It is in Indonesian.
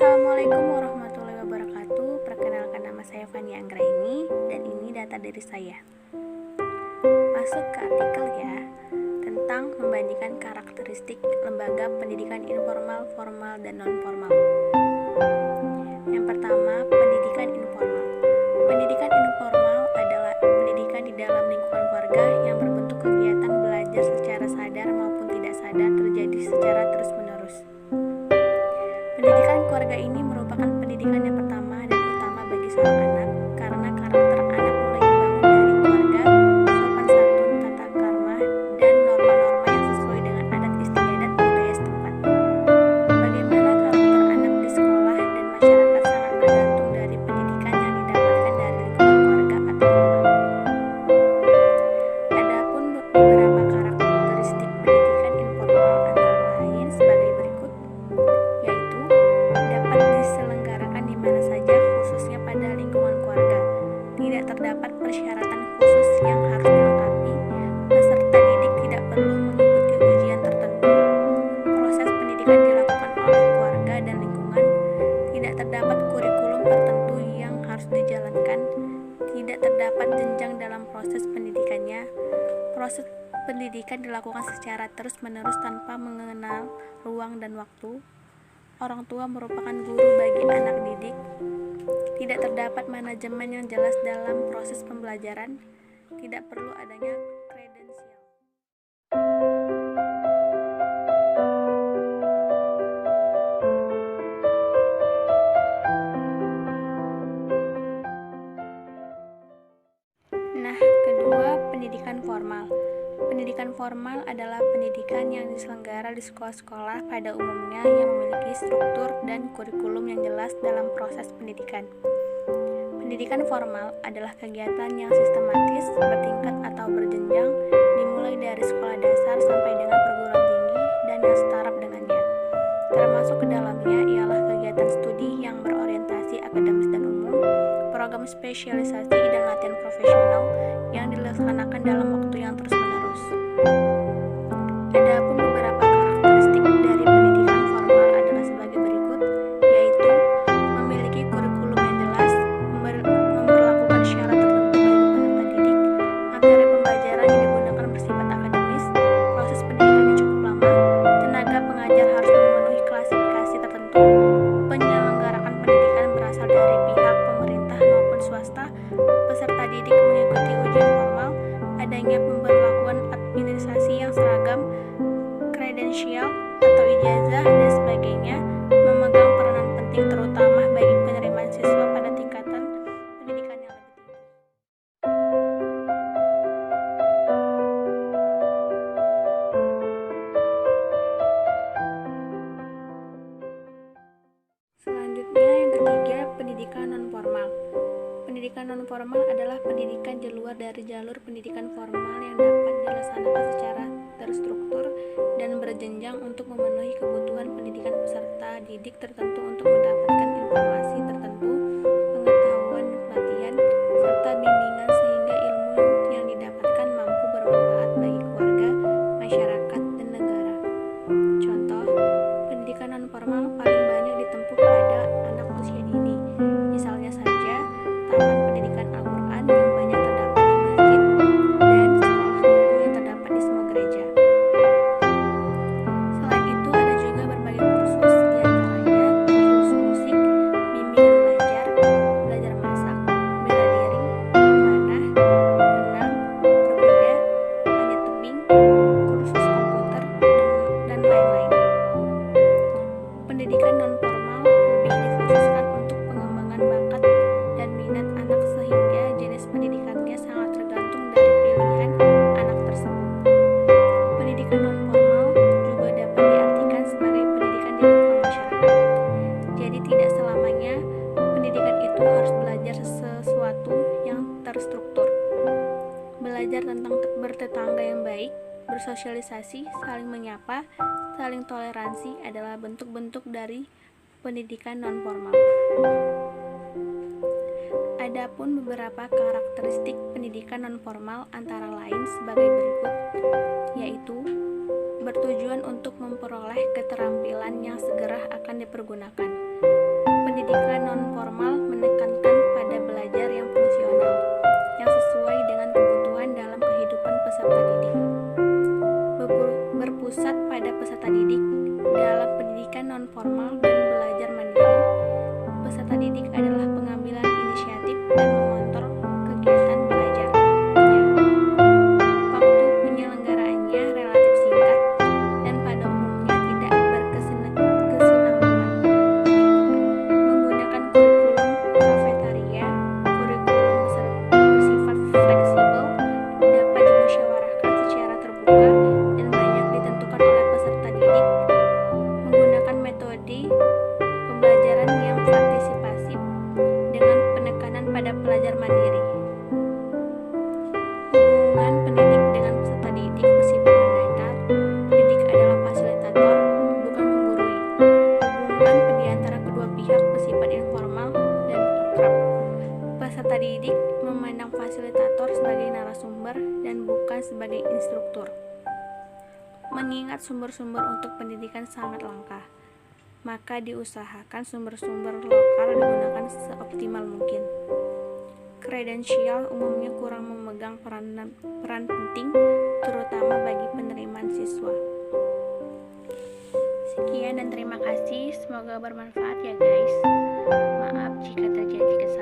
Assalamualaikum warahmatullahi wabarakatuh. Perkenalkan, nama saya Fani Anggraini dan ini data dari saya. Masuk ke artikel ya, tentang membandingkan karakteristik lembaga pendidikan informal, formal, dan non-formal. Yang pertama, pendidikan informal. Pendidikan informal adalah pendidikan di dalam lingkungan keluarga yang berbentuk kegiatan belajar secara sadar maupun tidak sadar terjadi secara terus-menerus. Pendidikan keluarga ini merupakan pendidikan yang pertama dan utama bagi seorang anak karena karakter anak mulai dibangun dari keluarga, sopan santun, tata krama, dan norma-norma yang sesuai dengan adat istiadat budaya setempat. Bagaimana karakter anak di sekolah dan masyarakat sangat bergantung dari pendidikan yang didapatkan dari lingkungan keluarga atau rumah. Adapun beberapa karakteristik pendidikan informal antara lain sebagai berikut, yaitu dapat diselenggarakan di mana saja khususnya pada lingkungan keluarga. Tidak terdapat persyaratan khusus yang harus dilengkapi. Peserta didik tidak perlu mengikuti ujian tertentu. Proses pendidikan dilakukan oleh keluarga dan lingkungan. Tidak terdapat kurikulum tertentu yang harus dijalankan. Tidak terdapat jenjang dalam proses pendidikannya. Proses pendidikan dilakukan secara terus-menerus tanpa mengenal ruang dan waktu. Orang tua merupakan guru bagi anak didik. Tidak terdapat manajemen yang jelas dalam proses pembelajaran. Tidak perlu adanya kredensial. Nah, kedua, pendidikan formal. Pendidikan formal adalah pendidikan yang diselenggara di sekolah-sekolah pada umumnya yang memiliki struktur dan kurikulum yang jelas dalam proses pendidikan. Pendidikan formal adalah kegiatan yang sistematis, bertingkat atau berjenjang, dimulai dari sekolah dasar sampai dengan perguruan tinggi dan yang setaraf dengannya. Termasuk ke dalamnya ialah kegiatan studi yang berorientasi akademis dan umum, program spesialisasi dan latihan profesional yang dilaksanakan dalam waktu yang terus-menerus. Adapun beberapa karakteristik dari pendidikan formal adalah sebagai berikut, yaitu memiliki kurikulum yang jelas, memberlakukan syarat tertentu bagi peserta didik, materi pembelajaran yang digunakan bersifat akademis, proses pendidikan yang cukup lama, tenaga pengajar harus memenuhi klasifikasi tertentu, penyelenggarakan pendidikan berasal dari pihak pemerintah maupun swasta, peserta didik mengikuti ujian formal, adanya pemberlakuan administrasi yang seragam, kredensial atau ijazah dan sebagainya, memegang peranan penting terutama bagi penerimaan siswa pada tingkatan pendidikan yang lebih tinggi. Selanjutnya yang ketiga, pendidikan non-formal. Pendidikan non-formal adalah pendidikan di luar dari jalur pendidikan formal yang dapat dilaksanakan secara terstruktur dan berjenjang untuk memenuhi kebutuhan pendidikan peserta didik tertentu untuk mendapatkan informasi tertentu, pengetahuan, pelatihan, serta bimbingan sehingga ilmu yang didapatkan mampu bermanfaat bagi keluarga, masyarakat, dan negara. Contoh, pendidikan non-formal paling banyak ditempuh pada anak usia dini. Misalnya saja, taman pendidikan Al-Quran yang banyak terdapat di masjid dan sekolah minggu yang terdapat di semua gereja. Selain itu, ada juga berbagai kursus, diantaranya kursus musik, bimbingan belajar, belajar masak, bela diri, memanah, renang, berkuda, panjat tebing, kursus komputer, dan lain-lain. Pendidikan non-formal lebih dikhususkan untuk pengembangan bakat dan minat anak sehingga jenis pendidikannya sangat tergantung dari pilihan anak tersebut. Pendidikan non-formal juga dapat diartikan sebagai pendidikan di lingkungan masyarakat. Jadi tidak selamanya pendidikan itu harus belajar sesuatu yang terstruktur. Belajar tentang bertetangga yang baik, bersosialisasi, saling menyapa, saling toleransi adalah bentuk-bentuk dari pendidikan non-formal. Adapun beberapa karakteristik pendidikan non-formal antara lain sebagai berikut, yaitu bertujuan untuk memperoleh keterampilan yang segera akan dipergunakan, Pendidikan non-formal menekankan pada belajar yang fungsional, yang sesuai dengan kebutuhan dalam kehidupan peserta didik. Berpusat pada peserta didik dalam pendidikan non-formal dan belajar mandiri, peserta didik adalah pengambilan inisiatif dan mengontrol kegiatan belajarnya. Waktu penyelenggaraannya relatif singkat dan pada umumnya tidak berkesinambungan. Menggunakan kurikulum kafetaria, kurikulum bersifat fleksibel, dapat dimusyawarahkan secara terbuka dan banyak ditentukan oleh peserta didik. Menggunakan metode pembelajaran yang partisipasif dengan penekanan pada pelajar mandiri. Hubungan pendidik dengan peserta didik bersifat mendatar. Pendidik adalah fasilitator, bukan menggurui. Hubungan di antara kedua pihak bersifat informal dan akrab. Peserta didik memandang fasilitator sebagai narasumber dan bukan sebagai instruktur. Mengingat sumber-sumber untuk pendidikan sangat langka, maka diusahakan sumber-sumber lokal digunakan seoptimal mungkin. Kredensial umumnya kurang memegang peran penting, terutama bagi penerimaan siswa. Sekian dan terima kasih, semoga bermanfaat ya guys. Maaf jika terjadi kesalahan.